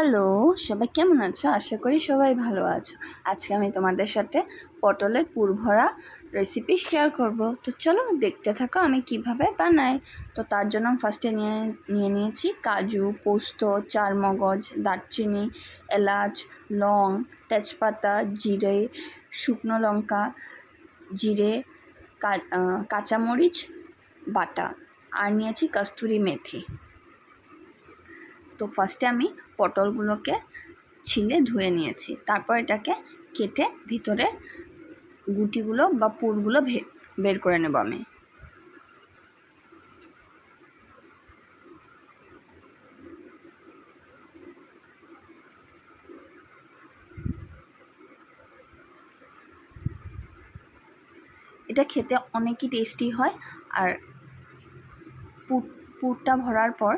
Hello, সবাই কেমন আছো? আশা করি সবাই ভালো আছো। আজকে আমি তোমাদের সাথে পটলের পুরভরা রেসিপি শেয়ার করব। তো চলো দেখতে থাকো আমি কিভাবে বানাই। তো তার জন্য আমি ফার্স্টে নিয়েছি কাজু, পোস্ত, চারমগজ, দারচিনি, এলাচ, লং, তেজপাতা, জিরে, শুকনো লঙ্কা, জিরে, কাঁচামরিচ বাটা, আর নিয়েছি কস্তুরি মেথি। তো ফার্স্টে আমি পটলগুলোকে ছিলে ধুয়ে নিয়েছি, তারপর এটাকে কেটে ভিতরে গুটিগুলো বা পুরগুলো বের করে নেব আমি। এটা খেতে অনেকই টেস্টি হয়, আর পুরটা ভরার পর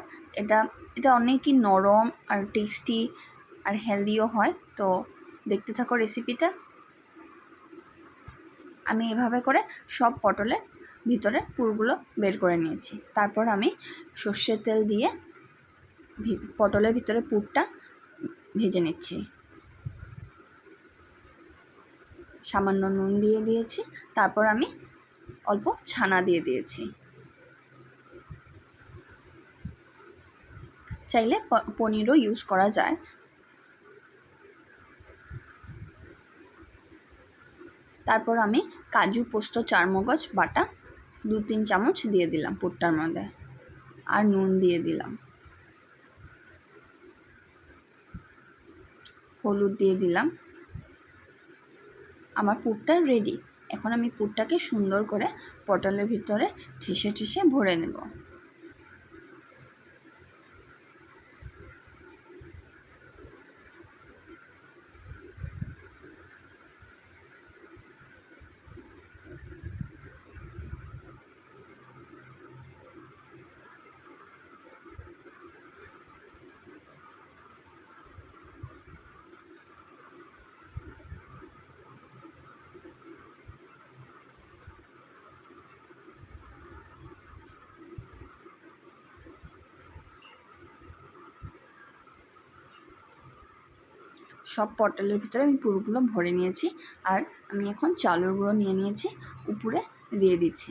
এটা অনেকই নরম আর টেস্টি আর হেলদিও হয়। তো দেখতে থাকো রেসিপিটা। আমি এভাবে করে সব পটলের ভিতরে পুরগুলো বের করে নিয়েছি। তারপর আমি সর্ষের তেল দিয়ে পটলের ভিতরে পুরটা ভেজে নিচ্ছি। সামান্য নুন দিয়ে দিয়েছি, তারপর আমি অল্প ছানা দিয়ে দিয়েছি। চাইলে পনিরও ইউজ করা যায়। তারপর আমি কাজু, পোস্ত, চারমগজ বাটা 2-3 চামচ দিয়ে দিলাম পুরটার মধ্যে, আর নুন দিয়ে দিলাম, হলুদ দিয়ে দিলাম। আমার পুরটা রেডি। এখন আমি পুরটাকে সুন্দর করে পটলের ভিতরে ঠেসে ঠেসে ভরে নেব। সব পটলের ভিতরে আমি পুরগুলো ভরে নিয়েছি, আর আমি এখন চালের গুঁড়ো নিয়েছি, উপরে দিয়ে দিচ্ছি।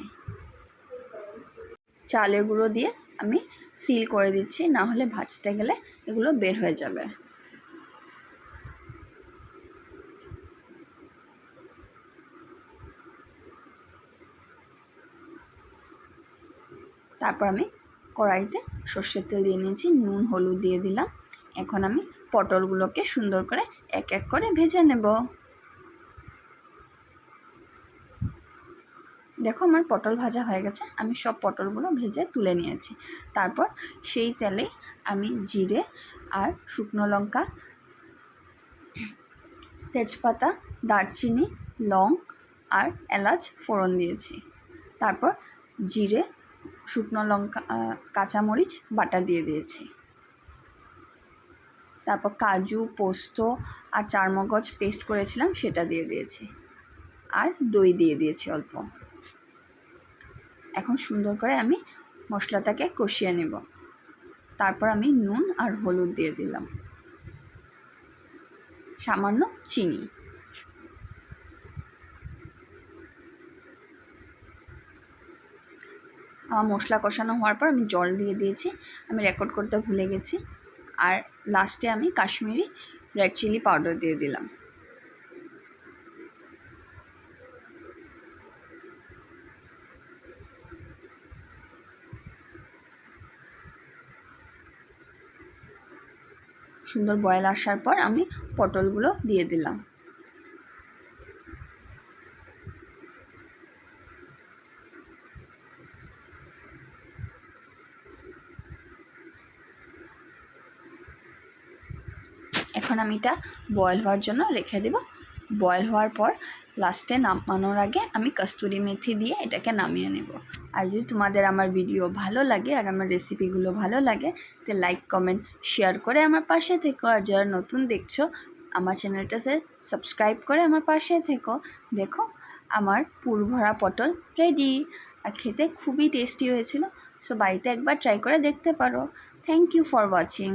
চালের গুঁড়ো দিয়ে আমি সিল করে দিচ্ছি, না হলে ভাজতে গেলে এগুলো বের হয়ে যাবে। তারপর আমি কড়াইতে সর্ষের তেল দিয়ে নিয়েছি, নুন, হলুদ দিয়ে দিলাম। এখন আমি পটলগুলোকে সুন্দর করে এক এক করে ভেজে নেব। দেখো আমার পটল ভাজা হয়ে গেছে, আমি সব পটলগুলো ভেজে তুলে নিয়েছি। তারপর সেই তেলে আমি জিরে আর শুকনো লঙ্কা, তেজপাতা, দারচিনি, লং আর এলাচ ফোড়ন দিয়েছি। তারপর জিরে, শুকনো লঙ্কা, কাঁচামরিচ বাটা দিয়ে দিয়েছি। তারপর কাজু, পোস্ত আর চারমগজ পেস্ট করেছিলাম সেটা দিয়ে দিয়েছি, আর দই দিয়ে দিয়েছি অল্প। এখন সুন্দর করে আমি মশলাটাকে কষিয়ে নেব। তারপর আমি নুন আর হলুদ দিয়ে দিলাম, সামান্য চিনি। আমার মশলা কষানো হওয়ার পর আমি জল দিয়ে দিয়েছি, আমি রেকর্ড করতে ভুলে গেছি। আর লাস্টে আমি কাশ্মীরি রেড চিলি পাউডার দিয়ে দিলাম। সুন্দর বয়েল আসার পর আমি পটলগুলো দিয়ে দিলাম। এখন আমি এটা বয়েল হওয়ার জন্য রেখে দেব। বয়েল হওয়ার পর লাস্টে নামানোর আগে আমি কস্তুরি মেথি দিয়ে এটাকে নামিয়ে নেব। আর যদি তোমাদের আমার ভিডিও ভালো লাগে আর আমার রেসিপিগুলো ভালো লাগে, তো লাইক, কমেন্ট, শেয়ার করে আমার পাশে থেকো। আর যারা নতুন দেখছো, আমার চ্যানেলটাতে সাবস্ক্রাইব করে আমার পাশে থেকো। দেখো আমার পুরভরা পটল রেডি, আর খেতে খুবই টেস্টি হয়েছিল। সো বাড়িতে একবার ট্রাই করে দেখতে পারো। Thank you for watching.